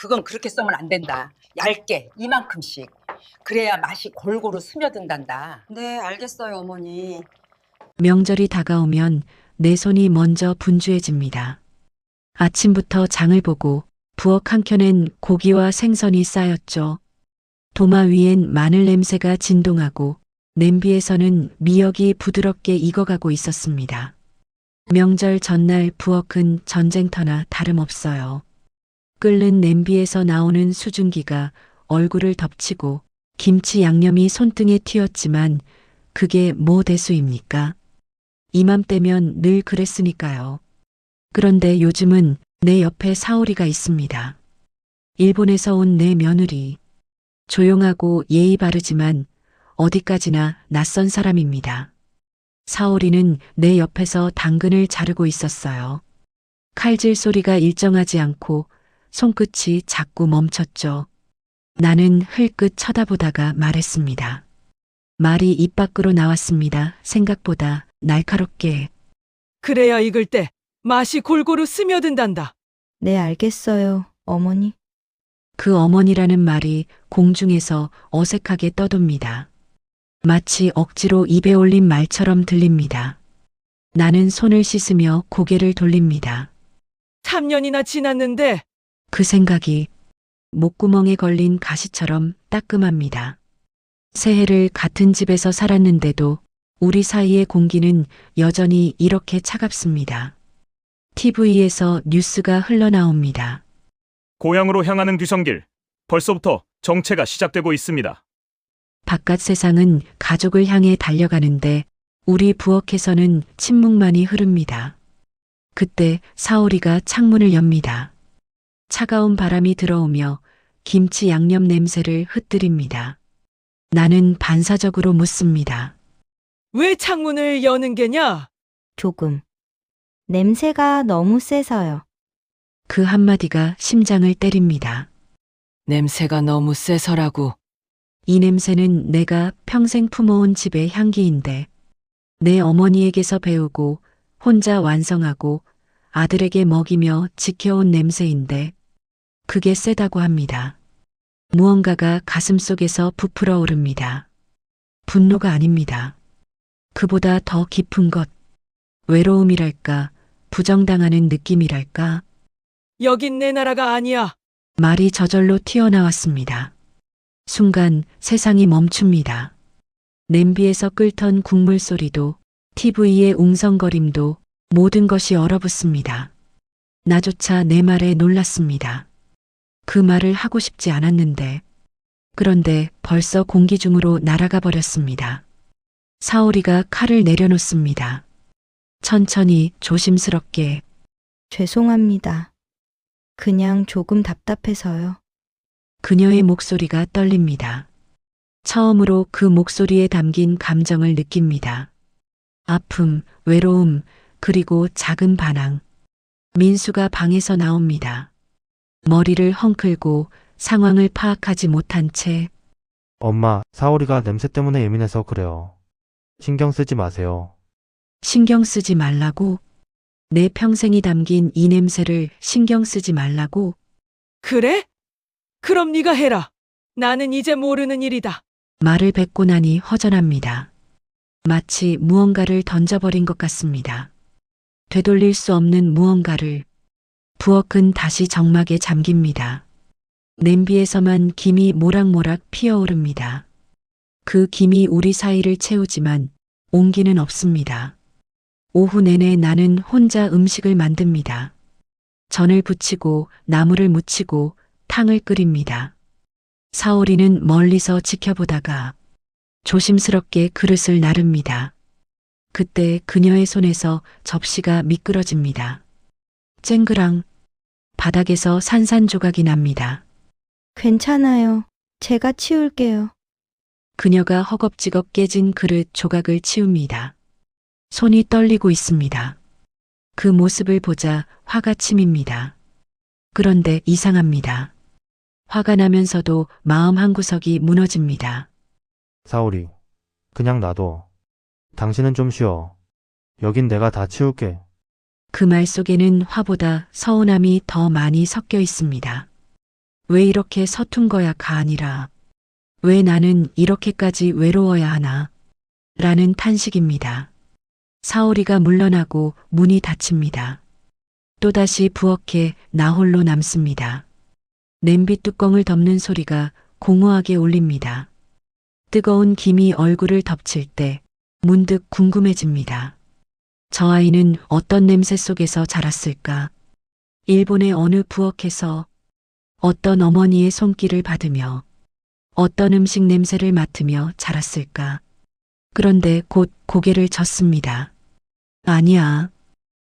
그건 그렇게 써면 안 된다. 얇게 이만큼씩. 그래야 맛이 골고루 스며든단다. 네, 알겠어요, 어머니. 명절이 다가오면 내 손이 먼저 분주해집니다. 아침부터 장을 보고 부엌 한켠엔 고기와 생선이 쌓였죠. 도마 위엔 마늘 냄새가 진동하고 냄비에서는 미역이 부드럽게 익어가고 있었습니다. 명절 전날 부엌은 전쟁터나 다름없어요. 끓는 냄비에서 나오는 수증기가 얼굴을 덮치고 김치 양념이 손등에 튀었지만 그게 뭐 대수입니까? 이맘때면 늘 그랬으니까요. 그런데 요즘은 내 옆에 사오리가 있습니다. 일본에서 온 내 며느리. 조용하고 예의 바르지만 어디까지나 낯선 사람입니다. 사오리는 내 옆에서 당근을 자르고 있었어요. 칼질 소리가 일정하지 않고 손끝이 자꾸 멈췄죠. 나는 흘끗 쳐다보다가 말했습니다. 말이 입 밖으로 나왔습니다. 생각보다 날카롭게. 그래야 익을 때 맛이 골고루 스며든단다. 네, 알겠어요, 어머니. 그 어머니라는 말이 공중에서 어색하게 떠돕니다. 마치 억지로 입에 올린 말처럼 들립니다. 나는 손을 씻으며 고개를 돌립니다. 3년이나 지났는데 그 생각이 목구멍에 걸린 가시처럼 따끔합니다. 새해를 같은 집에서 살았는데도 우리 사이의 공기는 여전히 이렇게 차갑습니다. TV에서 뉴스가 흘러나옵니다. 고향으로 향하는 귀성길. 벌써부터 정체가 시작되고 있습니다. 바깥 세상은 가족을 향해 달려가는데 우리 부엌에서는 침묵만이 흐릅니다. 그때 사오리가 창문을 엽니다. 차가운 바람이 들어오며 김치 양념 냄새를 흩뜨립니다. 나는 반사적으로 묻습니다. 왜 창문을 여는 게냐? 조금. 냄새가 너무 세서요. 그 한마디가 심장을 때립니다. 냄새가 너무 세서라고. 이 냄새는 내가 평생 품어온 집의 향기인데 내 어머니에게서 배우고 혼자 완성하고 아들에게 먹이며 지켜온 냄새인데 그게 세다고 합니다. 무언가가 가슴속에서 부풀어 오릅니다. 분노가 아닙니다. 그보다 더 깊은 것, 외로움이랄까, 부정당하는 느낌이랄까, 여긴 내 나라가 아니야. 말이 저절로 튀어나왔습니다. 순간 세상이 멈춥니다. 냄비에서 끓던 국물 소리도 TV의 웅성거림도 모든 것이 얼어붙습니다. 나조차 내 말에 놀랐습니다. 그 말을 하고 싶지 않았는데 그런데 벌써 공기 중으로 날아가 버렸습니다. 사오리가 칼을 내려놓습니다. 천천히 조심스럽게 죄송합니다. 그냥 조금 답답해서요. 그녀의 목소리가 떨립니다. 처음으로 그 목소리에 담긴 감정을 느낍니다. 아픔, 외로움, 그리고 작은 반항. 민수가 방에서 나옵니다. 머리를 헝클고 상황을 파악하지 못한 채 엄마, 사오리가 냄새 때문에 예민해서 그래요. 신경 쓰지 마세요. 신경 쓰지 말라고? 내 평생이 담긴 이 냄새를 신경 쓰지 말라고? 그래? 그럼 네가 해라. 나는 이제 모르는 일이다. 말을 뱉고 나니 허전합니다. 마치 무언가를 던져버린 것 같습니다. 되돌릴 수 없는 무언가를. 부엌은 다시 정막에 잠깁니다. 냄비에서만 김이 모락모락 피어오릅니다. 그 김이 우리 사이를 채우지만 온기는 없습니다. 오후 내내 나는 혼자 음식을 만듭니다. 전을 부치고 나물을 무치고 탕을 끓입니다. 사오리는 멀리서 지켜보다가 조심스럽게 그릇을 나릅니다. 그때 그녀의 손에서 접시가 미끄러집니다. 쨍그랑 바닥에서 산산조각이 납니다. 괜찮아요. 제가 치울게요. 그녀가 허겁지겁 깨진 그릇 조각을 치웁니다. 손이 떨리고 있습니다. 그 모습을 보자 화가 치밉니다. 그런데 이상합니다. 화가 나면서도 마음 한구석이 무너집니다. 사오리, 그냥 놔둬. 당신은 좀 쉬어. 여긴 내가 다 치울게. 그 말 속에는 화보다 서운함이 더 많이 섞여 있습니다. 왜 이렇게 서툰 거야가 아니라 왜 나는 이렇게까지 외로워야 하나? 라는 탄식입니다. 사오리가 물러나고 문이 닫힙니다. 또다시 부엌에 나 홀로 남습니다. 냄비 뚜껑을 덮는 소리가 공허하게 울립니다. 뜨거운 김이 얼굴을 덮칠 때 문득 궁금해집니다. 저 아이는 어떤 냄새 속에서 자랐을까? 일본의 어느 부엌에서 어떤 어머니의 손길을 받으며 어떤 음식 냄새를 맡으며 자랐을까? 그런데 곧 고개를 젓습니다. 아니야.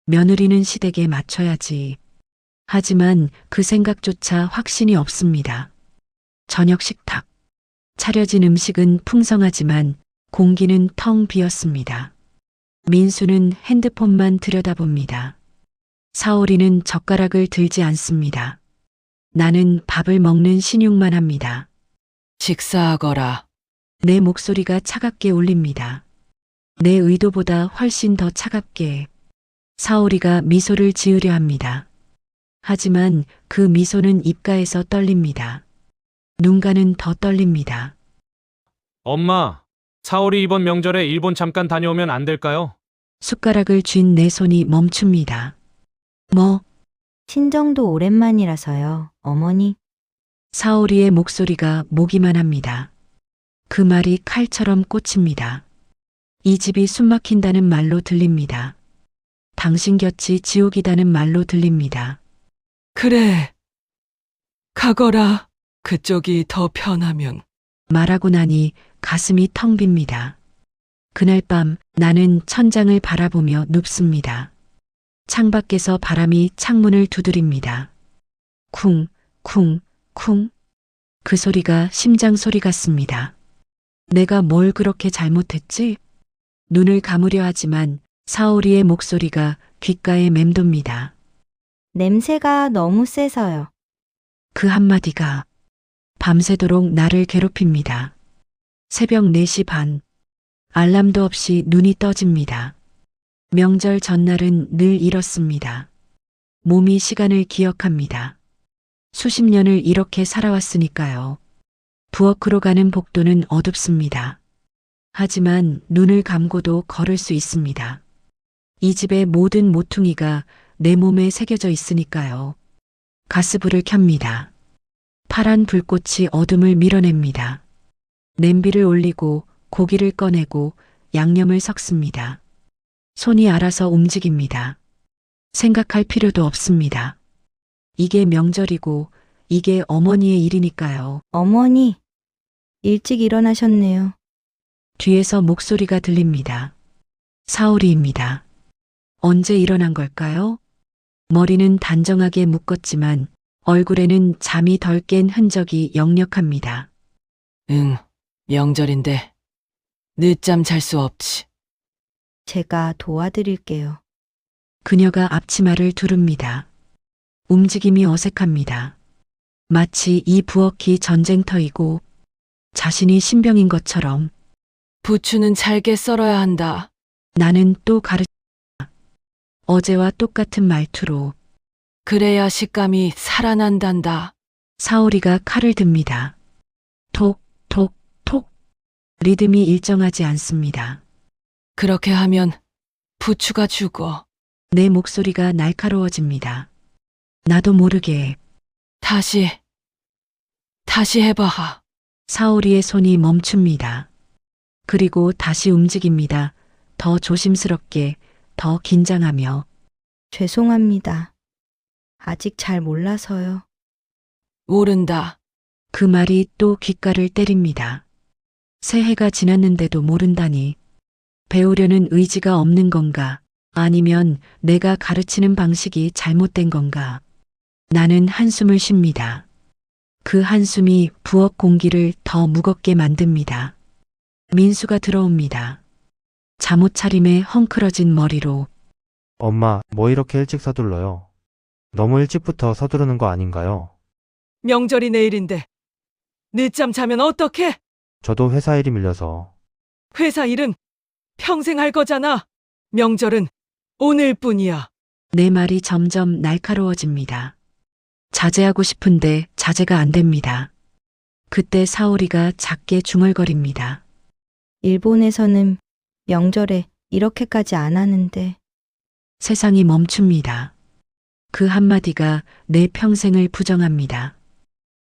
며느리는 시댁에 맞춰야지. 하지만 그 생각조차 확신이 없습니다. 저녁 식탁. 차려진 음식은 풍성하지만 공기는 텅 비었습니다. 민수는 핸드폰만 들여다봅니다. 사오리는 젓가락을 들지 않습니다. 나는 밥을 먹는 신용만 합니다. 식사하거라. 내 목소리가 차갑게 울립니다. 내 의도보다 훨씬 더 차갑게. 사오리가 미소를 지으려 합니다. 하지만 그 미소는 입가에서 떨립니다. 눈가는 더 떨립니다. 엄마, 사월이 이번 명절에 일본 잠깐 다녀오면 안 될까요? 숟가락을 쥔 내 손이 멈춥니다. 뭐? 친정도 오랜만이라서요, 어머니. 사오리의 목소리가 모기만 합니다. 그 말이 칼처럼 꽂힙니다. 이 집이 숨막힌다는 말로 들립니다. 당신 곁이 지옥이다는 말로 들립니다. 그래. 가거라. 그쪽이 더 편하면. 말하고 나니 가슴이 텅 빕니다. 그날 밤 나는 천장을 바라보며 눕습니다. 창밖에서 바람이 창문을 두드립니다. 쿵, 쿵, 쿵. 그 소리가 심장 소리 같습니다. 내가 뭘 그렇게 잘못했지? 눈을 감으려 하지만 사오리의 목소리가 귓가에 맴돕니다. 냄새가 너무 세서요. 그 한마디가 밤새도록 나를 괴롭힙니다. 새벽 4시 반. 알람도 없이 눈이 떠집니다. 명절 전날은 늘 이렇습니다. 몸이 시간을 기억합니다. 수십 년을 이렇게 살아왔으니까요. 부엌으로 가는 복도는 어둡습니다. 하지만 눈을 감고도 걸을 수 있습니다. 이 집의 모든 모퉁이가 내 몸에 새겨져 있으니까요. 가스불을 켭니다. 파란 불꽃이 어둠을 밀어냅니다. 냄비를 올리고 고기를 꺼내고 양념을 섞습니다. 손이 알아서 움직입니다. 생각할 필요도 없습니다. 이게 명절이고 이게 어머니의 일이니까요. 어머니, 일찍 일어나셨네요. 뒤에서 목소리가 들립니다. 사오리입니다. 언제 일어난 걸까요? 머리는 단정하게 묶었지만 얼굴에는 잠이 덜 깬 흔적이 역력합니다. 응, 명절인데 늦잠 잘 수 없지. 제가 도와드릴게요. 그녀가 앞치마를 두릅니다. 움직임이 어색합니다. 마치 이 부엌이 전쟁터이고 자신이 신병인 것처럼. 부추는 잘게 썰어야 한다. 나는 또 가르친다. 어제와 똑같은 말투로. 그래야 식감이 살아난단다. 사오리가 칼을 듭니다. 톡, 톡, 톡. 리듬이 일정하지 않습니다. 그렇게 하면 부추가 죽어. 내 목소리가 날카로워집니다. 나도 모르게. 다시 해봐. 사오리의 손이 멈춥니다. 그리고 다시 움직입니다. 더 조심스럽게, 더 긴장하며. 죄송합니다. 아직 잘 몰라서요. 모른다. 그 말이 또 귓가를 때립니다. 새해가 지났는데도 모른다니. 배우려는 의지가 없는 건가? 아니면 내가 가르치는 방식이 잘못된 건가? 나는 한숨을 쉽니다. 그 한숨이 부엌 공기를 더 무겁게 만듭니다. 민수가 들어옵니다. 잠옷 차림에 헝클어진 머리로. 엄마, 뭐 이렇게 일찍 서둘러요? 너무 일찍부터 서두르는 거 아닌가요? 명절이 내일인데 늦잠 자면 어떡해? 저도 회사 일이 밀려서. 회사 일은 평생 할 거잖아. 명절은 오늘뿐이야. 내 말이 점점 날카로워집니다. 자제하고 싶은데 자제가 안 됩니다. 그때 사오리가 작게 중얼거립니다. 일본에서는 명절에 이렇게까지 안 하는데. 세상이 멈춥니다. 그 한마디가 내 평생을 부정합니다.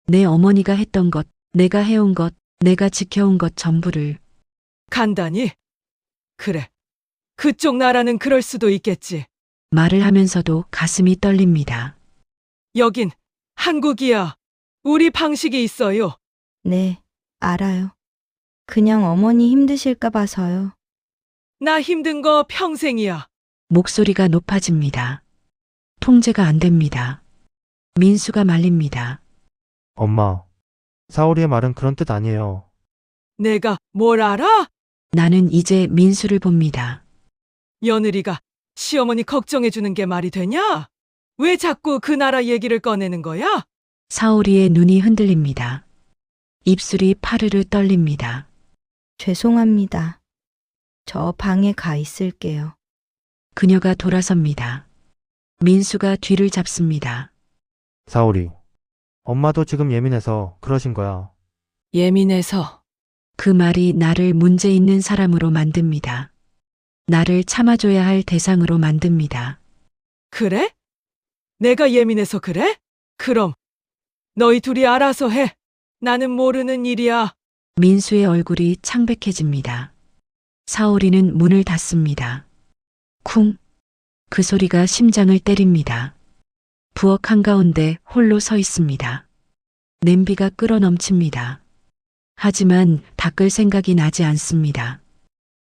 내 어머니가 했던 것, 내가 해온 것, 내가 지켜온 것 전부를. 간단히? 그래. 그쪽 나라는 그럴 수도 있겠지. 말을 하면서도 가슴이 떨립니다. 여긴 한국이야. 우리 방식이 있어요. 네, 알아요. 그냥 어머니 힘드실까 봐서요. 나 힘든 거 평생이야. 목소리가 높아집니다. 통제가 안 됩니다. 민수가 말립니다. 엄마, 사오리의 말은 그런 뜻 아니에요. 내가 뭘 알아? 나는 이제 민수를 봅니다. 며느리가 시어머니 걱정해주는 게 말이 되냐? 왜 자꾸 그 나라 얘기를 꺼내는 거야? 사오리의 눈이 흔들립니다. 입술이 파르르 떨립니다. 죄송합니다. 저 방에 가 있을게요. 그녀가 돌아섭니다. 민수가 뒤를 잡습니다. 사오리, 엄마도 지금 예민해서 그러신 거야. 예민해서. 그 말이 나를 문제 있는 사람으로 만듭니다. 나를 참아줘야 할 대상으로 만듭니다. 그래? 내가 예민해서 그래? 그럼 너희 둘이 알아서 해. 나는 모르는 일이야. 민수의 얼굴이 창백해집니다. 사오리는 문을 닫습니다. 쿵! 그 소리가 심장을 때립니다. 부엌 한가운데 홀로 서 있습니다. 냄비가 끓어 넘칩니다. 하지만 닦을 생각이 나지 않습니다.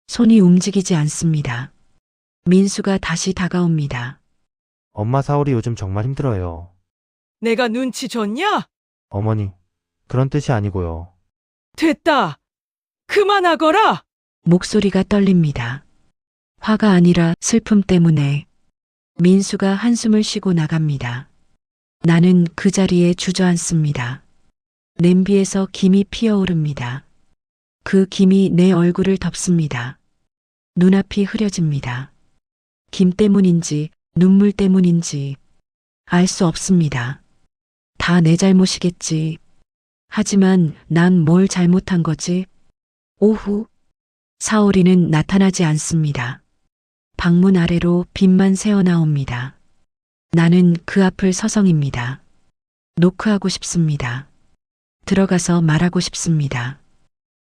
손이 움직이지 않습니다. 민수가 다시 다가옵니다. 엄마 사오리 요즘 정말 힘들어요. 내가 눈치 줬냐? 어머니, 그런 뜻이 아니고요. 됐다. 그만하거라. 목소리가 떨립니다. 화가 아니라 슬픔 때문에. 민수가 한숨을 쉬고 나갑니다. 나는 그 자리에 주저앉습니다. 냄비에서 김이 피어오릅니다. 그 김이 내 얼굴을 덮습니다. 눈앞이 흐려집니다. 김 때문인지 눈물 때문인지 알 수 없습니다. 다 내 잘못이겠지. 하지만 난 뭘 잘못한 거지? 오후 사오리는 나타나지 않습니다. 방문 아래로 빛만 새어나옵니다. 나는 그 앞을 서성입니다. 노크하고 싶습니다. 들어가서 말하고 싶습니다.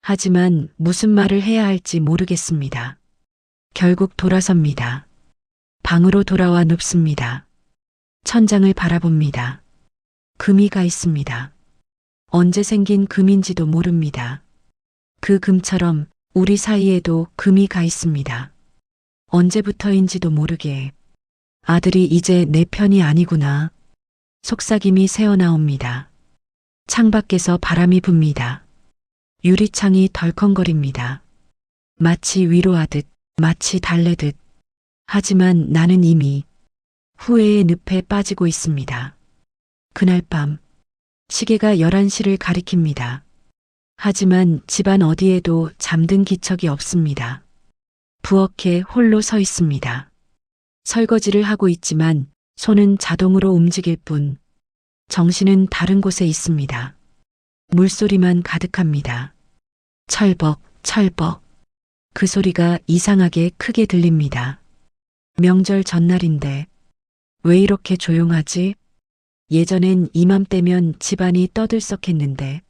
하지만 무슨 말을 해야 할지 모르겠습니다. 결국 돌아섭니다. 방으로 돌아와 눕습니다. 천장을 바라봅니다. 금이 가 있습니다. 언제 생긴 금인지도 모릅니다. 그 금처럼 우리 사이에도 금이 가 있습니다. 언제부터인지도 모르게. 아들이 이제 내 편이 아니구나. 속삭임이 새어나옵니다. 창밖에서 바람이 붑니다. 유리창이 덜컹거립니다. 마치 위로하듯, 마치 달래듯. 하지만 나는 이미 후회의 늪에 빠지고 있습니다. 그날 밤, 시계가 11시를 가리킵니다. 하지만 집안 어디에도 잠든 기척이 없습니다. 부엌에 홀로 서 있습니다. 설거지를 하고 있지만 손은 자동으로 움직일 뿐 정신은 다른 곳에 있습니다. 물소리만 가득합니다. 철벅, 철벅. 그 소리가 이상하게 크게 들립니다. 명절 전날인데 왜 이렇게 조용하지? 예전엔 이맘때면 집안이 떠들썩했는데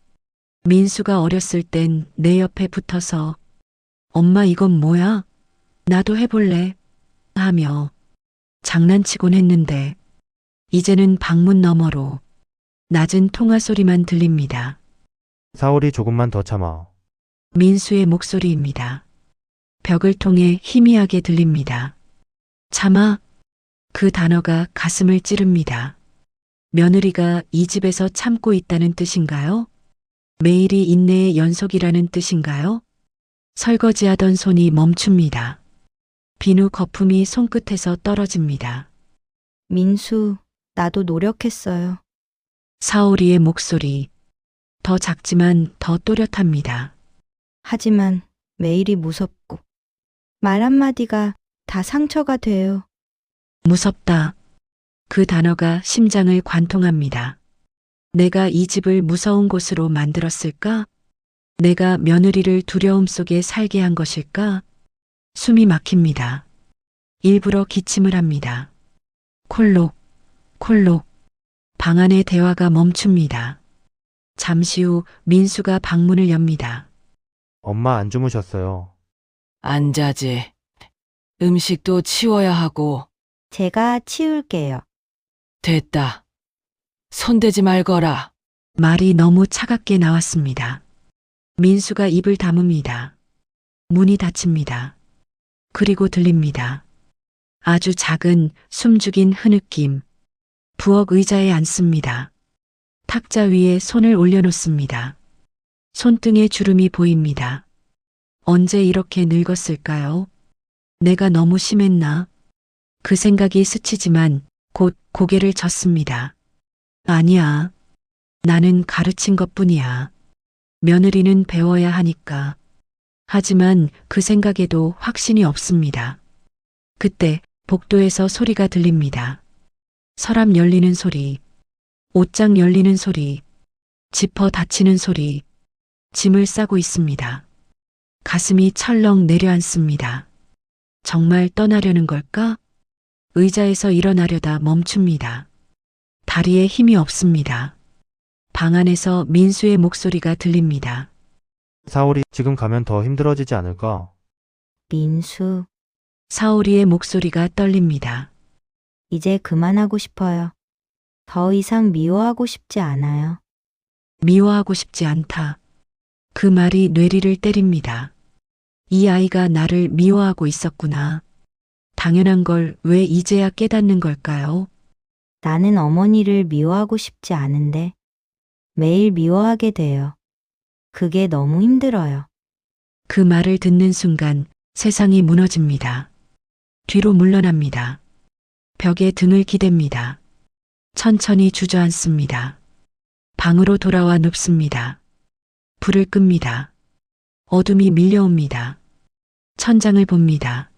민수가 어렸을 땐 내 옆에 붙어서 엄마 이건 뭐야? 나도 해볼래? 하며 장난치곤 했는데 이제는 방문 너머로 낮은 통화 소리만 들립니다. 사오리 조금만 더 참아. 민수의 목소리입니다. 벽을 통해 희미하게 들립니다. 참아. 그 단어가 가슴을 찌릅니다. 며느리가 이 집에서 참고 있다는 뜻인가요? 매일이 인내의 연속이라는 뜻인가요? 설거지하던 손이 멈춥니다. 비누 거품이 손끝에서 떨어집니다. 민수, 나도 노력했어요. 사오리의 목소리. 더 작지만 더 또렷합니다. 하지만 매일이 무섭고 말 한마디가 다 상처가 돼요. 무섭다. 그 단어가 심장을 관통합니다. 내가 이 집을 무서운 곳으로 만들었을까? 내가 며느리를 두려움 속에 살게 한 것일까? 숨이 막힙니다. 일부러 기침을 합니다. 콜록, 콜록. 방 안의 대화가 멈춥니다. 잠시 후 민수가 방문을 엽니다. 엄마 안 주무셨어요. 앉아지. 음식도 치워야 하고. 제가 치울게요. 됐다. 손대지 말거라. 말이 너무 차갑게 나왔습니다. 민수가 입을 다뭅니다. 문이 닫힙니다. 그리고 들립니다. 아주 작은 숨죽인 흐느낌. 부엌 의자에 앉습니다. 탁자 위에 손을 올려놓습니다. 손등에 주름이 보입니다. 언제 이렇게 늙었을까요? 내가 너무 심했나? 그 생각이 스치지만 곧 고개를 젓습니다. 아니야. 나는 가르친 것뿐이야. 며느리는 배워야 하니까. 하지만 그 생각에도 확신이 없습니다. 그때 복도에서 소리가 들립니다. 서랍 열리는 소리, 옷장 열리는 소리, 지퍼 닫히는 소리, 짐을 싸고 있습니다. 가슴이 철렁 내려앉습니다. 정말 떠나려는 걸까? 의자에서 일어나려다 멈춥니다. 다리에 힘이 없습니다. 방 안에서 민수의 목소리가 들립니다. 사월이 지금 가면 더 힘들어지지 않을까? 민수, 사오리의 목소리가 떨립니다. 이제 그만하고 싶어요. 더 이상 미워하고 싶지 않아요. 미워하고 싶지 않다. 그 말이 뇌리를 때립니다. 이 아이가 나를 미워하고 있었구나. 당연한 걸 왜 이제야 깨닫는 걸까요? 나는 어머니를 미워하고 싶지 않은데 매일 미워하게 돼요. 그게 너무 힘들어요. 그 말을 듣는 순간 세상이 무너집니다. 뒤로 물러납니다. 벽에 등을 기댑니다. 천천히 주저앉습니다. 방으로 돌아와 눕습니다. 불을 끕니다. 어둠이 밀려옵니다. 천장을 봅니다.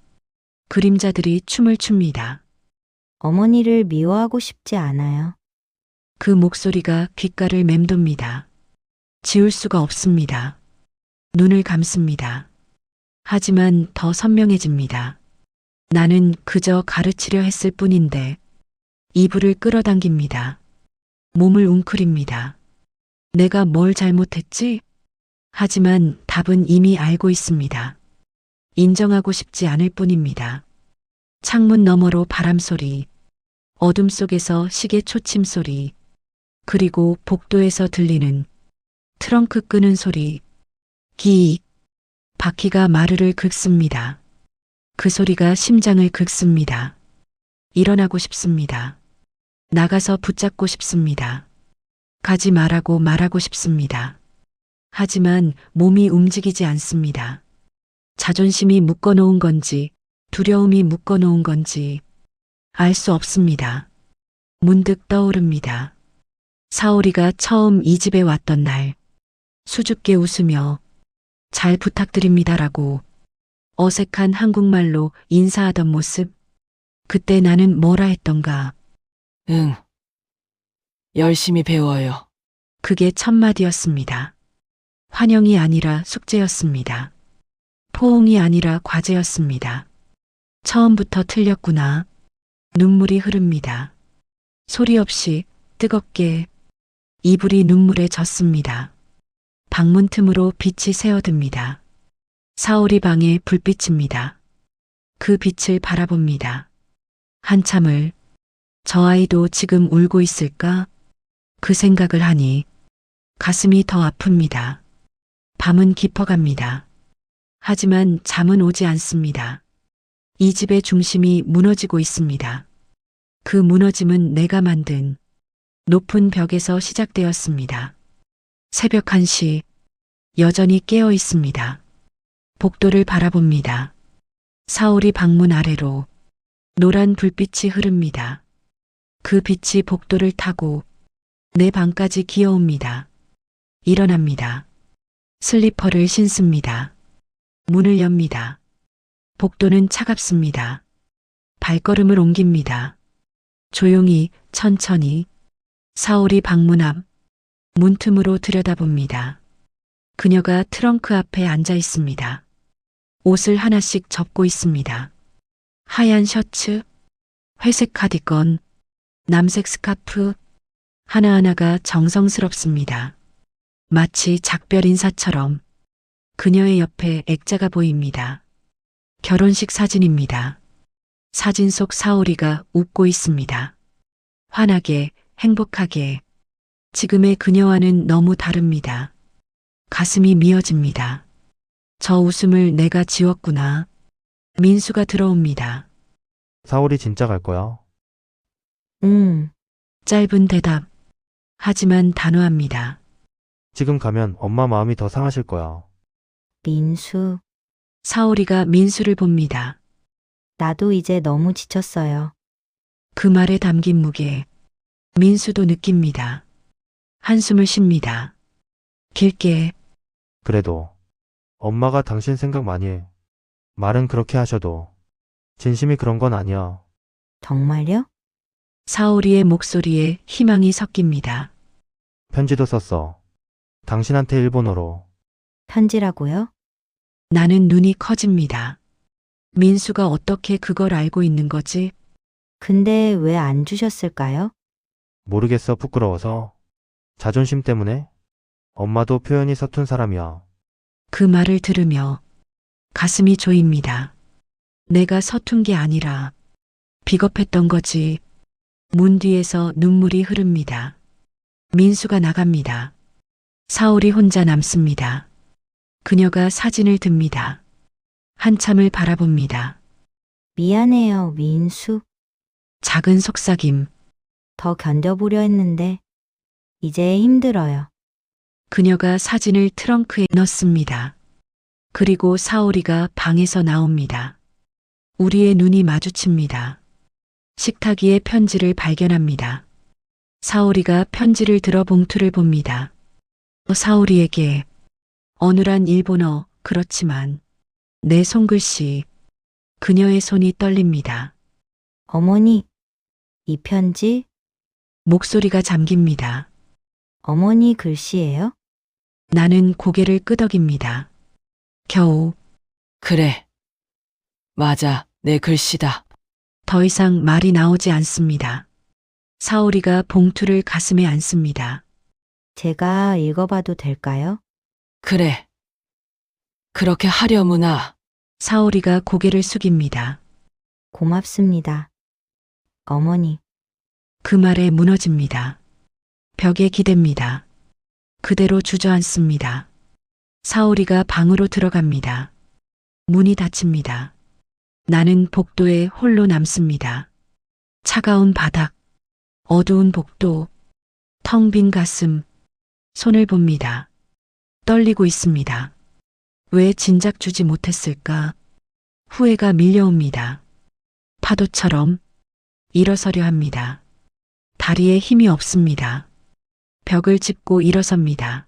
그림자들이 춤을 춥니다. 어머니를 미워하고 싶지 않아요. 그 목소리가 귓가를 맴돕니다. 지울 수가 없습니다. 눈을 감습니다. 하지만 더 선명해집니다. 나는 그저 가르치려 했을 뿐인데 이불을 끌어당깁니다. 몸을 웅크립니다. 내가 뭘 잘못했지? 하지만 답은 이미 알고 있습니다. 인정하고 싶지 않을 뿐입니다. 창문 너머로 바람 소리, 어둠 속에서 시계 초침 소리, 그리고 복도에서 들리는 트렁크 끄는 소리, 기익, 바퀴가 마루를 긁습니다. 그 소리가 심장을 긁습니다. 일어나고 싶습니다. 나가서 붙잡고 싶습니다. 가지 말라고 말하고 싶습니다. 하지만 몸이 움직이지 않습니다. 자존심이 묶어놓은 건지, 두려움이 묶어놓은 건지 알 수 없습니다. 문득 떠오릅니다. 사오리가 처음 이 집에 왔던 날, 수줍게 웃으며 잘 부탁드립니다라고 어색한 한국말로 인사하던 모습. 그때 나는 뭐라 했던가. 응. 열심히 배워요. 그게 첫마디였습니다. 환영이 아니라 숙제였습니다. 포옹이 아니라 과제였습니다. 처음부터 틀렸구나. 눈물이 흐릅니다. 소리 없이 뜨겁게 이불이 눈물에 젖습니다. 방문 틈으로 빛이 새어듭니다. 사오리 방에 불빛입니다. 그 빛을 바라봅니다. 한참을 저 아이도 지금 울고 있을까? 그 생각을 하니 가슴이 더 아픕니다. 밤은 깊어갑니다. 하지만 잠은 오지 않습니다. 이 집의 중심이 무너지고 있습니다. 그 무너짐은 내가 만든 높은 벽에서 시작되었습니다. 새벽 1시, 여전히 깨어 있습니다. 복도를 바라봅니다. 사오리 방문 아래로 노란 불빛이 흐릅니다. 그 빛이 복도를 타고 내 방까지 기어옵니다. 일어납니다. 슬리퍼를 신습니다. 문을 엽니다. 복도는 차갑습니다. 발걸음을 옮깁니다. 조용히, 천천히. 사오리 방문 앞 문틈으로 들여다봅니다. 그녀가 트렁크 앞에 앉아 있습니다. 옷을 하나씩 접고 있습니다. 하얀 셔츠, 회색 카디건, 남색 스카프, 하나하나가 정성스럽습니다. 마치 작별 인사처럼. 그녀의 옆에 액자가 보입니다. 결혼식 사진입니다. 사진 속 사오리가 웃고 있습니다. 환하게, 행복하게. 지금의 그녀와는 너무 다릅니다. 가슴이 미어집니다. 저 웃음을 내가 지웠구나. 민수가 들어옵니다. 사오리 진짜 갈 거야? 짧은 대답. 하지만 단호합니다. 지금 가면 엄마 마음이 더 상하실 거야. 민수, 사오리가 민수를 봅니다. 나도 이제 너무 지쳤어요. 그 말에 담긴 무게. 민수도 느낍니다. 한숨을 쉽니다. 길게. 그래도 엄마가 당신 생각 많이 해. 말은 그렇게 하셔도 진심이 그런 건 아니야. 정말요? 사오리의 목소리에 희망이 섞입니다. 편지도 썼어. 당신한테 일본어로. 편지라고요? 나는 눈이 커집니다. 민수가 어떻게 그걸 알고 있는 거지? 근데 왜 안 주셨을까요? 모르겠어, 부끄러워서. 자존심 때문에? 엄마도 표현이 서툰 사람이야. 그 말을 들으며 가슴이 조입니다. 내가 서툰 게 아니라 비겁했던 거지. 문 뒤에서 눈물이 흐릅니다. 민수가 나갑니다. 사오리 혼자 남습니다. 그녀가 사진을 듭니다. 한참을 바라봅니다. 미안해요, 민수. 작은 속삭임. 더 견뎌보려 했는데, 이제 힘들어요. 그녀가 사진을 트렁크에 넣습니다. 그리고 사오리가 방에서 나옵니다. 우리의 눈이 마주칩니다. 식탁 위에 편지를 발견합니다. 사오리가 편지를 들어 봉투를 봅니다. 사오리에게 어눌한 일본어, 그렇지만 내 손글씨. 그녀의 손이 떨립니다. 어머니, 이 편지 목소리가 잠깁니다. 어머니 글씨예요? 나는 고개를 끄덕입니다. 겨우 그래. 맞아, 내 글씨다. 더 이상 말이 나오지 않습니다. 사오리가 봉투를 가슴에 안습니다. 제가 읽어봐도 될까요? 그래. 그렇게 하려무나. 사오리가 고개를 숙입니다. 고맙습니다. 어머니, 그 말에 무너집니다. 벽에 기댑니다. 그대로 주저앉습니다. 사오리가 방으로 들어갑니다. 문이 닫힙니다. 나는 복도에 홀로 남습니다. 차가운 바닥, 어두운 복도, 텅 빈 가슴, 손을 봅니다. 떨리고 있습니다. 왜 진작 주지 못했을까? 후회가 밀려옵니다. 파도처럼 일어서려 합니다. 다리에 힘이 없습니다. 벽을 짚고 일어섭니다.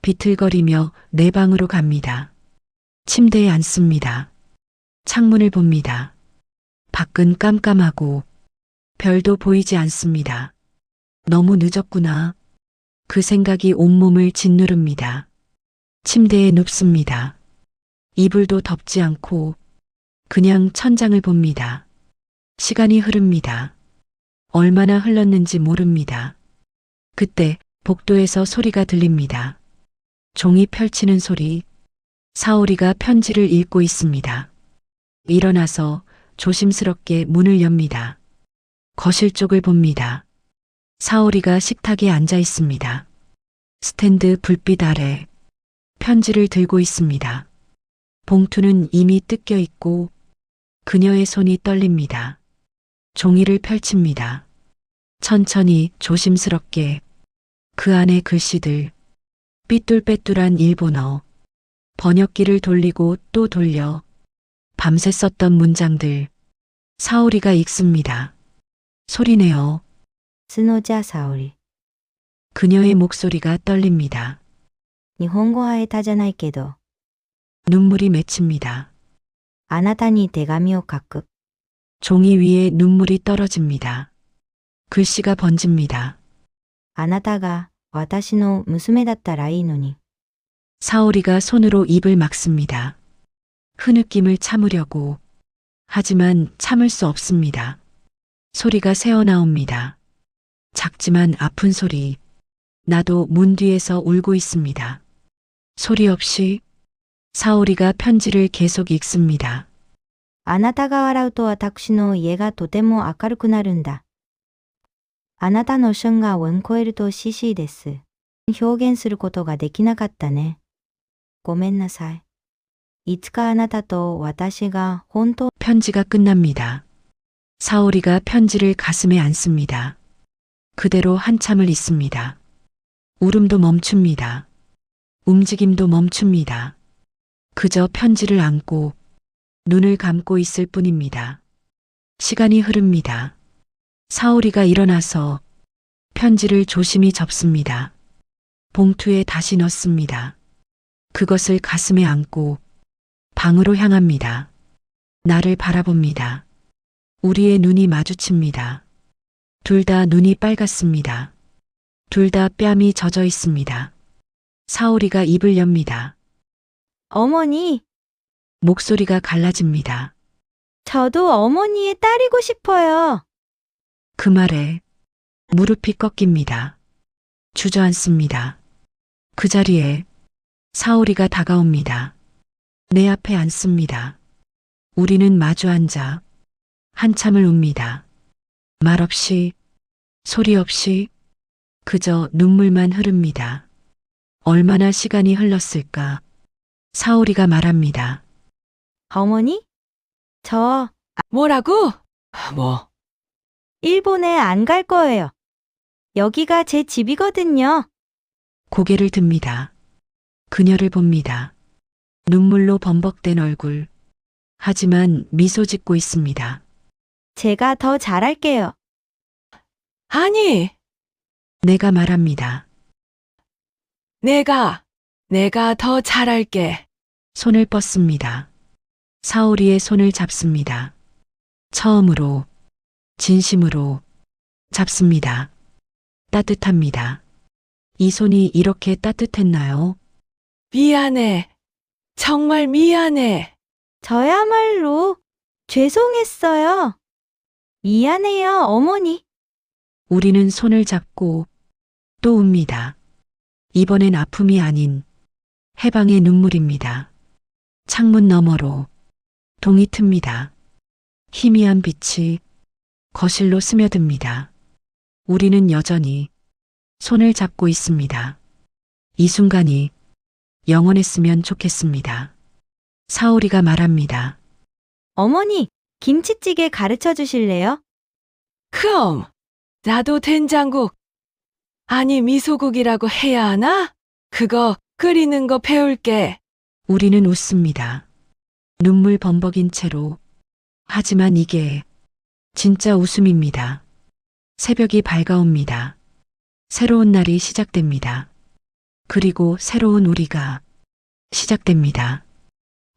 비틀거리며 내 방으로 갑니다. 침대에 앉습니다. 창문을 봅니다. 밖은 깜깜하고 별도 보이지 않습니다. 너무 늦었구나. 그 생각이 온몸을 짓누릅니다. 침대에 눕습니다. 이불도 덮지 않고 그냥 천장을 봅니다. 시간이 흐릅니다. 얼마나 흘렀는지 모릅니다. 그때 복도에서 소리가 들립니다. 종이 펼치는 소리. 사오리가 편지를 읽고 있습니다. 일어나서 조심스럽게 문을 엽니다. 거실 쪽을 봅니다. 사오리가 식탁에 앉아 있습니다. 스탠드 불빛 아래 편지를 들고 있습니다. 봉투는 이미 뜯겨 있고 그녀의 손이 떨립니다. 종이를 펼칩니다. 천천히 조심스럽게 그 안의 글씨들, 삐뚤빼뚤한 일본어, 번역기를 돌리고 또 돌려 밤새 썼던 문장들. 사오리가 읽습니다. 소리내어. 스노자 사오리. 그녀의 목소리가 떨립니다. 日本語は下手じゃないけど、 눈물이 맺힙니다. あなたに手紙を書く。 종이 위에 눈물이 떨어집니다. 글씨가 번집니다. あなたが私の娘だったらいいのに。 사오리가 손으로 입을 막습니다. 흐느낌을 참으려고. 하지만 참을 수 없습니다. 소리가 새어나옵니다. 작지만 아픈 소리. 나도 문 뒤에서 울고 있습니다. 소리 없이 사오리가 편지를 계속 읽습니다. あなたが笑うと私の家がとても明るくなるんだ。あなたの旬がを超えるとCCです。表現することができなかったね。ごめんなさい。いつかあなたと私が本当 편지가 끝납니다. 사오리가 편지를 가슴에 안습니다. 그대로 한참을 있습니다. 울음도 멈춥니다. 움직임도 멈춥니다. 그저 편지를 안고 눈을 감고 있을 뿐입니다. 시간이 흐릅니다. 사오리가 일어나서 편지를 조심히 접습니다. 봉투에 다시 넣습니다. 그것을 가슴에 안고 방으로 향합니다. 나를 바라봅니다. 우리의 눈이 마주칩니다. 둘 다 눈이 빨갛습니다. 둘 다 뺨이 젖어 있습니다. 사오리가 입을 엽니다. 어머니, 목소리가 갈라집니다. 저도 어머니의 딸이고 싶어요. 그 말에 무릎이 꺾입니다. 주저앉습니다. 그 자리에 사오리가 다가옵니다. 내 앞에 앉습니다. 우리는 마주 앉아 한참을 웁니다. 말없이, 소리 없이 그저 눈물만 흐릅니다. 얼마나 시간이 흘렀을까? 사오리가 말합니다. 어머니? 저 뭐라고? 뭐, 일본에 안 갈 거예요. 여기가 제 집이거든요. 고개를 듭니다. 그녀를 봅니다. 눈물로 범벅된 얼굴. 하지만 미소 짓고 있습니다. 제가 더 잘할게요. 아니, 내가 말합니다. 내가 더 잘할게. 손을 뻗습니다. 사오리의 손을 잡습니다. 처음으로, 진심으로 잡습니다. 따뜻합니다. 이 손이 이렇게 따뜻했나요? 미안해. 정말 미안해. 저야말로 죄송했어요. 미안해요, 어머니. 우리는 손을 잡고 또 웁니다. 이번엔 아픔이 아닌 해방의 눈물입니다. 창문 너머로 동이 틉니다. 희미한 빛이 거실로 스며듭니다. 우리는 여전히 손을 잡고 있습니다. 이 순간이 영원했으면 좋겠습니다. 사오리가 말합니다. 어머니, 김치찌개 가르쳐 주실래요? 그럼 나도 된장국 아니 미소국이라고 해야 하나? 그거 끓이는 거 배울게. 우리는 웃습니다. 눈물 범벅인 채로. 하지만 이게 진짜 웃음입니다. 새벽이 밝아옵니다. 새로운 날이 시작됩니다. 그리고 새로운 우리가 시작됩니다.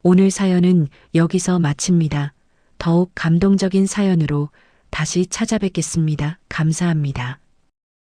오늘 사연은 여기서 마칩니다. 더욱 감동적인 사연으로 다시 찾아뵙겠습니다. 감사합니다.